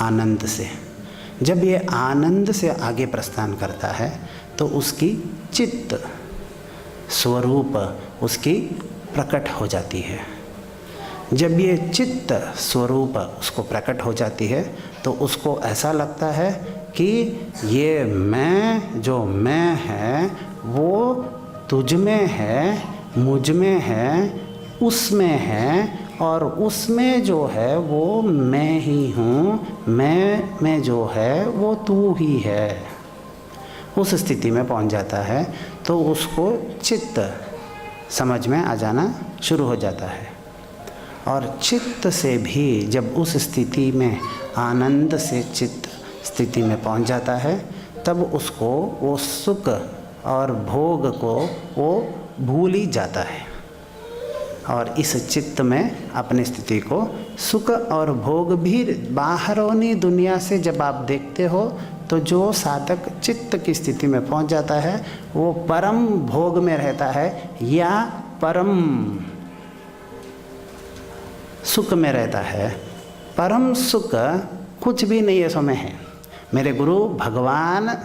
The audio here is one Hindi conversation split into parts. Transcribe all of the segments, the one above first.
आनंद से। जब ये आनंद से आगे प्रस्थान करता है तो उसकी चित्त स्वरूप उसकी प्रकट हो जाती है। जब ये चित्त स्वरूप उसको प्रकट हो जाती है तो उसको ऐसा लगता है कि ये मैं, जो मैं है वो तुझ में है, मुझ में है, उसमें है, और उसमें जो है वो मैं ही हूँ, मैं में जो है वो तू ही है। उस स्थिति में पहुँच जाता है तो उसको चित्त समझ में आ जाना शुरू हो जाता है। और चित्त से भी जब उस स्थिति में आनंद से चित्त स्थिति में पहुंच जाता है तब उसको वो सुख और भोग को वो भूल ही जाता है। और इस चित्त में अपनी स्थिति को सुख और भोग भी बाहरोनी दुनिया से जब आप देखते हो तो जो साधक चित्त की स्थिति में पहुंच जाता है वो परम भोग में रहता है या परम सुख में रहता है। परम सुख कुछ भी नहीं है, समय है। मेरे गुरु भगवान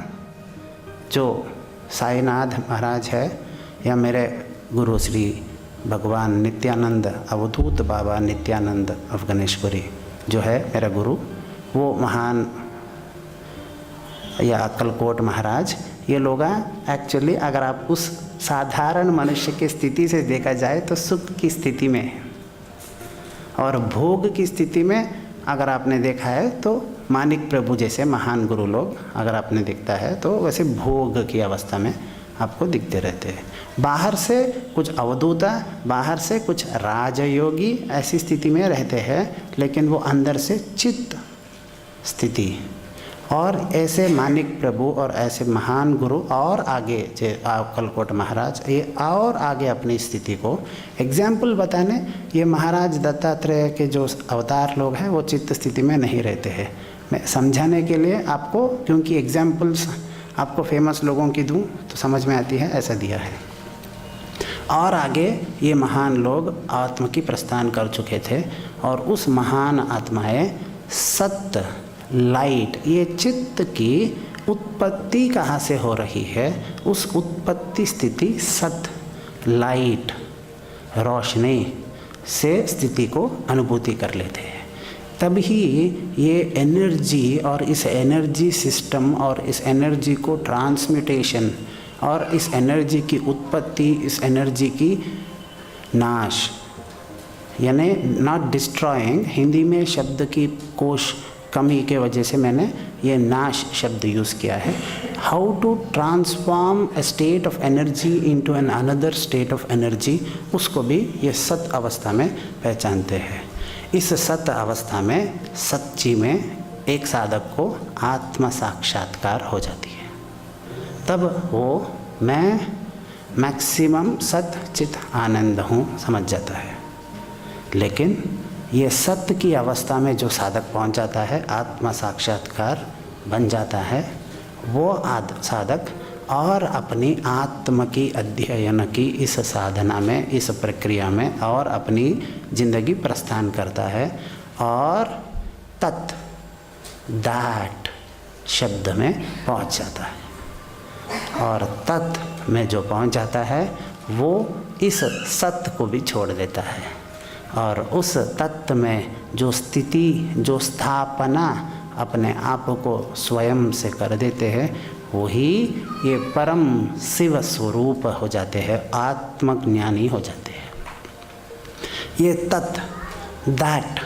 जो साईनाथ महाराज है या मेरे गुरु श्री भगवान नित्यानंद अवधूत बाबा नित्यानंद अफगनेश्वरी जो है मेरा गुरु, वो महान या अक्कलकोट महाराज, ये लोग एक्चुअली अगर आप उस साधारण मनुष्य की स्थिति से देखा जाए तो सुख की स्थिति में है, और भोग की स्थिति में अगर आपने देखा है तो मानिक प्रभु जैसे महान गुरु लोग अगर आपने दिखता है तो वैसे भोग की अवस्था में आपको दिखते रहते हैं। बाहर से कुछ अवधूता, बाहर से कुछ राजयोगी ऐसी स्थिति में रहते हैं, लेकिन वो अंदर से चित्त स्थिति। और ऐसे मानिक प्रभु और ऐसे महान गुरु और आगे जो अक्कलकोट महाराज, ये और आगे अपनी स्थिति को एग्जाम्पल बताने, ये महाराज दत्तात्रेय के जो अवतार लोग हैं वो चित्त स्थिति में नहीं रहते हैं। मैं समझाने के लिए आपको, क्योंकि एग्जाम्पल्स आपको फेमस लोगों की दूं तो समझ में आती है, ऐसा दिया है। और आगे ये महान लोग आत्मा की प्रस्थान कर चुके थे और उस महान आत्माएं सत्य लाइट, ये चित्त की उत्पत्ति कहाँ से हो रही है, उस उत्पत्ति स्थिति सत्य लाइट रोशनी से स्थिति को अनुभूति कर लेते हैं। तभी ये एनर्जी और इस एनर्जी सिस्टम और इस एनर्जी को ट्रांसम्यूटेशन और इस एनर्जी की उत्पत्ति, इस एनर्जी की नाश, यानी नॉट डिस्ट्रॉइंग, हिंदी में शब्द की कोश कमी के वजह से मैंने ये नाश शब्द यूज़ किया है। How to transform a state of energy into an another state of energy, उसको भी ये सत अवस्था में पहचानते हैं। इस सत अवस्था में सच्ची में एक साधक को आत्म साक्षात्कार हो जाती है। तब वो मैं मैक्सिमम सत चित आनंद हूँ समझ जाता है। लेकिन ये सत्य की अवस्था में जो साधक पहुंच जाता है, आत्मा साक्षात्कार बन जाता है, वो साधक और अपनी आत्म की अध्ययन की इस साधना में, इस प्रक्रिया में और अपनी जिंदगी प्रस्थान करता है और तत् दैट शब्द में पहुंच जाता है। और तत् में जो पहुंच जाता है वो इस सत्य को भी छोड़ देता है और उस तत्व में जो स्थिति, जो स्थापना अपने आप को स्वयं से कर देते हैं, वही ये परम शिव स्वरूप हो जाते हैं, आत्मज्ञानी हो जाते हैं। ये तत्व that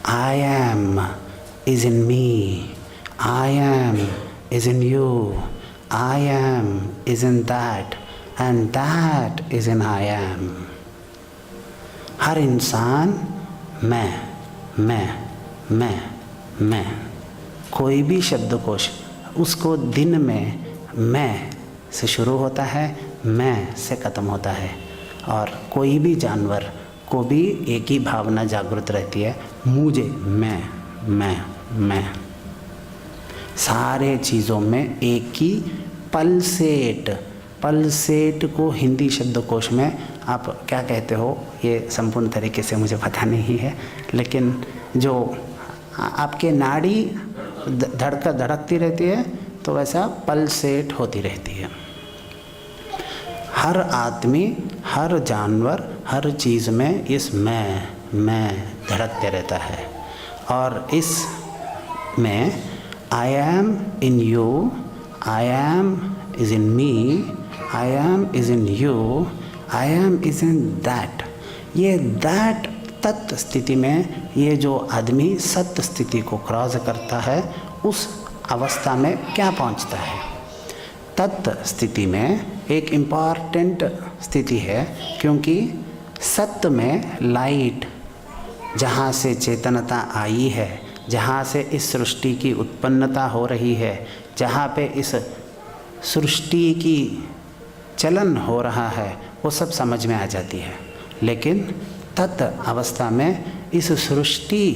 I am is in me, I am is in you, I am is in that and that is in I am। हर इंसान मैं, कोई भी शब्दकोश उसको दिन में मैं से शुरू होता है, मैं से ख़त्म होता है। और कोई भी जानवर को भी एक ही भावना जागृत रहती है, मुझे, मैं। सारे चीज़ों में एक ही पल्सेट को हिंदी शब्दकोश में आप क्या कहते हो, ये संपूर्ण तरीके से मुझे पता नहीं है, लेकिन जो आपके नाड़ी धड़कती रहती है तो वैसा पल्सेट होती रहती है। हर आदमी, हर जानवर, हर चीज़ में इस मैं धड़कते रहता है। और इस में आई am in you, I am is in me, I am is in you, I am is in that, ये दैट तत्व स्थिति में ये जो आदमी सत्य स्थिति को क्रॉस करता है उस अवस्था में क्या पहुंचता है। तत्व स्थिति में एक इम्पॉर्टेंट स्थिति है, क्योंकि सत्य में लाइट, जहाँ से चेतनता आई है, जहाँ से इस सृष्टि की उत्पन्नता हो रही है, जहाँ पे इस सृष्टि की चलन हो रहा है, वो सब समझ में आ जाती है। लेकिन तत्व अवस्था में इस सृष्टि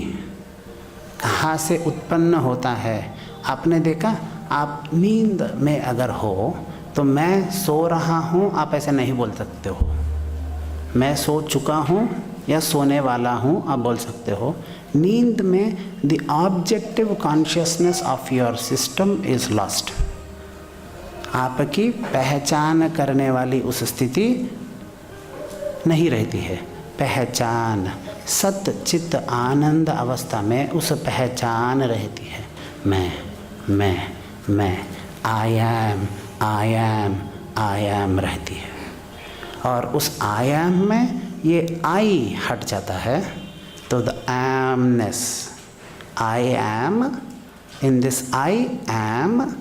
कहाँ से उत्पन्न होता है। आपने देखा, आप नींद में अगर हो तो मैं सो रहा हूँ आप ऐसे नहीं बोल सकते हो, मैं सो चुका हूँ या सोने वाला हूँ आप बोल सकते हो। नींद में the objective consciousness of your system is lost. आपकी पहचान करने वाली उस स्थिति नहीं रहती है। पहचान, सत्य चित्त आनंद अवस्था में उस पहचान रहती है। मैं आई एम रहती है। और उस आई एम में ये आई हट जाता है तो the amness, I am, in this I am,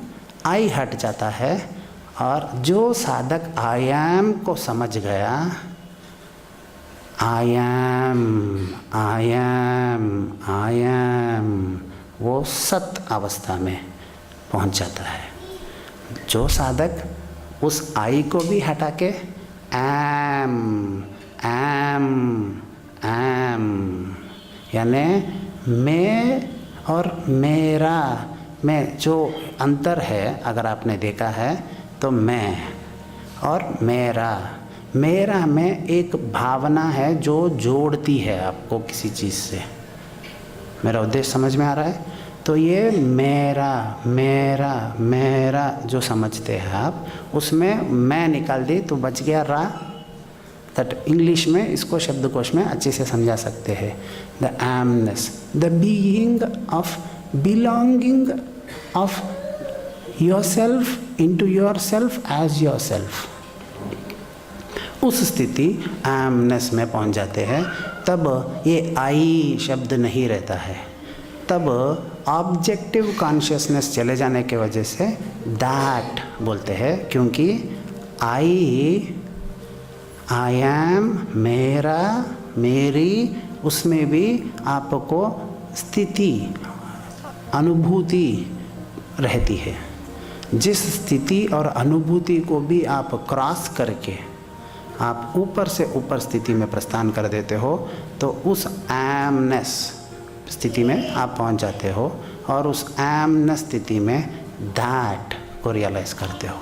I हट जाता है। और जो साधक आई एम को समझ गया, आई एम, वो सत अवस्था में पहुंच जाता है। जो साधक उस आई को भी हटा के एम यानी मैं और मेरा में जो अंतर है, अगर आपने देखा है तो मैं और मेरा में एक भावना है जो जोड़ती है आपको किसी चीज़ से। मेरा उद्देश्य समझ में आ रहा है? तो ये मेरा जो समझते हैं आप, उसमें मैं निकाल दी तो बच गया रा। दैट इंग्लिश में इसको शब्दकोश में अच्छे से समझा सकते हैं। The amness, the being of belonging of yourself into yourself as yourself, उस स्थिति एमनेस में पहुंच जाते हैं। तब ये आई शब्द नहीं रहता है, तब ऑब्जेक्टिव कॉन्शियसनेस चले जाने के वजह से दैट बोलते हैं। क्योंकि आई एम, मेरा, मेरी, उसमें भी आपको स्थिति, अनुभूति रहती है। जिस स्थिति और अनुभूति को भी आप क्रॉस करके आप ऊपर से ऊपर स्थिति में प्रस्थान कर देते हो तो उस एमनेस स्थिति में आप पहुंच जाते हो और उस एमनेस स्थिति में दैट को रियलाइज़ करते हो।